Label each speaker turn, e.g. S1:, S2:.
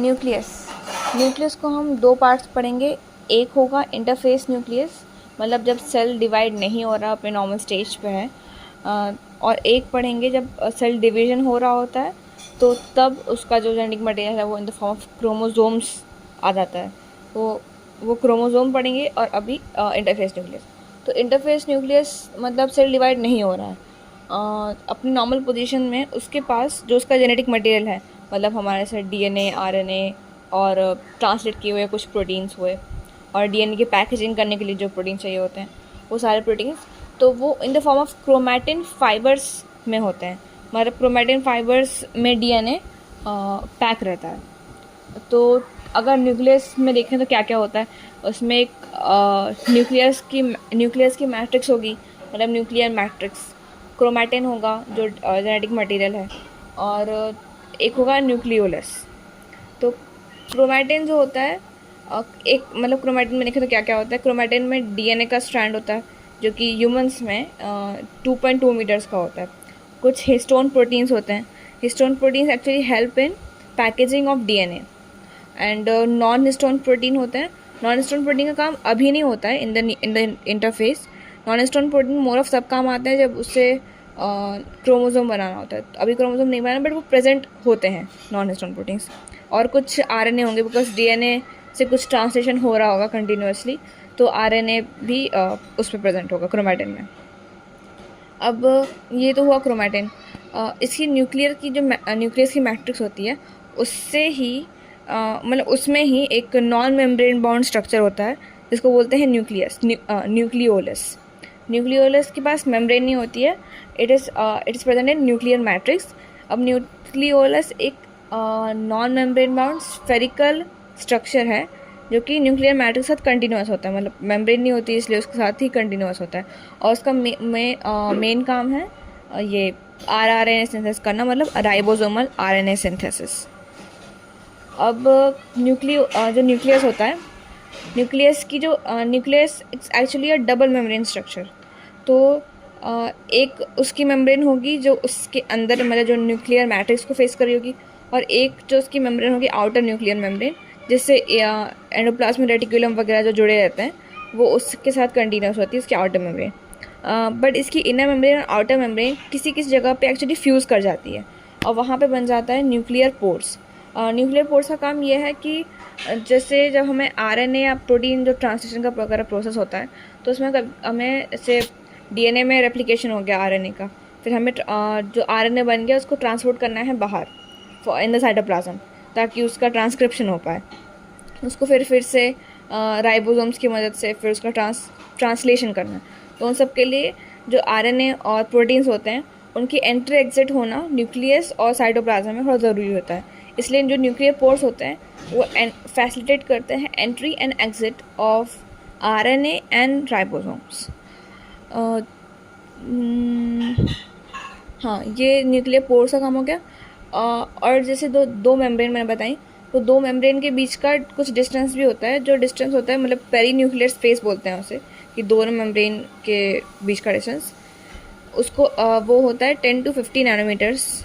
S1: Nucleus. Nucleus को हम दो पार्ट्स पढ़ेंगे। एक होगा इंटरफेस न्यूक्लियस, मतलब जब सेल डिवाइड नहीं हो रहा, अपने नॉर्मल स्टेज पे है। और एक पढ़ेंगे जब सेल डिवीजन हो रहा होता है, तो तब उसका जो जेनेटिक मटेरियल है वो in the form of chromosomes आ जाता है। वो क्रोमोसोम पढ़ेंगे। और अभी इंटरफेस न्यूक्लियस। तो इंटरफेस न्यूक्लियस मतलब सेल डिवाइड नहीं हो रहा है, अपनी नॉर्मल पोजीशन में उसके पास जो उसका जेनेटिक मटेरियल है, मतलब हमारे से डीएनए, आरएनए और ट्रांसलेट किए हुए कुछ प्रोटीन्स हुए, और डीएनए की पैकेजिंग करने के लिए जो प्रोटीन चाहिए होते हैं वो सारे प्रोटीन्स, तो वो in the form of chromatin fibres में होते हैं। मतलब क्रोमैटिन फाइबर्स में डीएनए पैक रहता है। तो अगर न्यूक्लियस में देखें तो क्या क्या होता है, उसमें एक न्यूक्लियस की मैट्रिक्स होगी, मतलब न्यूक्लियर मैट्रिक्स। क्रोमैटिन होगा जो जेनेटिक मटेरियल है, और एक होगा न्यूक्लियोलस। तो क्रोमैटिन जो होता है, एक मतलब क्रोमैटिन में देखें तो क्या क्या होता है। क्रोमैटिन में डीएनए का स्ट्रैंड होता है जो कि ह्यूमंस में 2.2 मीटर्स का होता है। कुछ हिस्टोन प्रोटीन्स होते हैं। Histone proteins actually help in packaging of DNA. And non histone protein होते हैं। नॉन हिस्टोन प्रोटीन का काम अभी नहीं होता है in the interface. Non histone protein more of सब काम आते हैं जब उससे क्रोमोसोम बनाना होता है। अभी क्रोमोसोम नहीं बनाना, बट वो प्रेजेंट होते हैं नॉन हिस्टोन प्रोटीन्स। और कुछ आरएनए होंगे, बिकॉज डीएनए से कुछ ट्रांसलेशन हो रहा होगा कंटिन्यूसली, तो आरएनए भी उस पर प्रेजेंट होगा क्रोमैटिन में। अब ये तो हुआ क्रोमैटिन। इसकी न्यूक्लियस की मैट्रिक्स होती है, उससे ही मतलब उसमें ही एक नॉन मेम्ब्रेन बाउंड स्ट्रक्चर होता है जिसको बोलते हैं न्यूक्लियोलस। न्यूक्लियोलस के पास मेम्ब्रेन नहीं होती है। It is present in nuclear matrix. अब न्यूक्लियोलस एक non membrane bound spherical structure है जो कि न्यूक्लियर मैट्रिक्स के साथ कंटिन्यूस होता है, मतलब मेम्ब्रेन नहीं होती इसलिए उसके साथ ही कंटिन्यूस होता है। और उसका मेन काम है ये आरएनए सिंथेसिस करना, मतलब राइबोसोमल आरएनए सिंथेसिस। अब जो न्यूक्लियस होता है, nucleus it's actually a double membrane structure. तो एक उसकी मेम्ब्रेन होगी जो उसके अंदर, मतलब जो न्यूक्लियर मैट्रिक्स को फेस कर रही होगी, और एक जो उसकी मेम्ब्रेन होगी आउटर न्यूक्लियर मेम्ब्रेन, जिससे एंडोप्लाज्मिक रेटिकुलम वगैरह जो जुड़े रहते हैं वो उसके साथ कंटिन्यूस होती है, उसकी आउटर मेम्ब्रेन। बट इसकी इनर मेम्ब्रेन और आउटर मेम्ब्रेन किसी किसी जगह पे एक्चुअली फ्यूज़ कर जाती है, और वहाँ पे बन जाता है न्यूक्लियर पोर्स। न्यूक्लियर पोर्स का काम यह है कि जैसे जब हमें आरएनए या प्रोटीन जो ट्रांसलेशन का वगैरह प्रोसेस होता है, तो उसमें हमें जैसे डीएनए में रेप्लिकेशन हो गया आरएनए का, फिर हमें जो आरएनए बन गया उसको ट्रांसपोर्ट करना है बाहर इन द साइटोप्लाज्म, ताकि उसका ट्रांसक्रिप्शन हो पाए। उसको फिर से राइबोसोम्स की मदद से फिर उसका ट्रांसलेशन करना है। तो उन सब के लिए जो आरएनए और प्रोटीन्स होते हैं उनकी एंट्री एग्जिट होना न्यूक्लियस और साइटोप्लाज्म में बहुत ज़रूरी होता है। इसलिए जो न्यूक्लियर पोर्स होते हैं वो फैसिलिटेट करते हैं entry and exit of RNA and ribosomes. हाँ, ये न्यूक्लियर पोर्स का काम हो गया। और जैसे दो मेम्ब्रेन मैंने बताई, तो दो मेम्ब्रेन के बीच का कुछ डिस्टेंस भी होता है। जो डिस्टेंस होता है मतलब पेरी न्यूक्लियर स्पेस बोलते हैं उसे, कि दोनों मेम्ब्रेन के बीच का डिस्टेंस, उसको वो होता है 10 to 50 नैनोमीटर्स।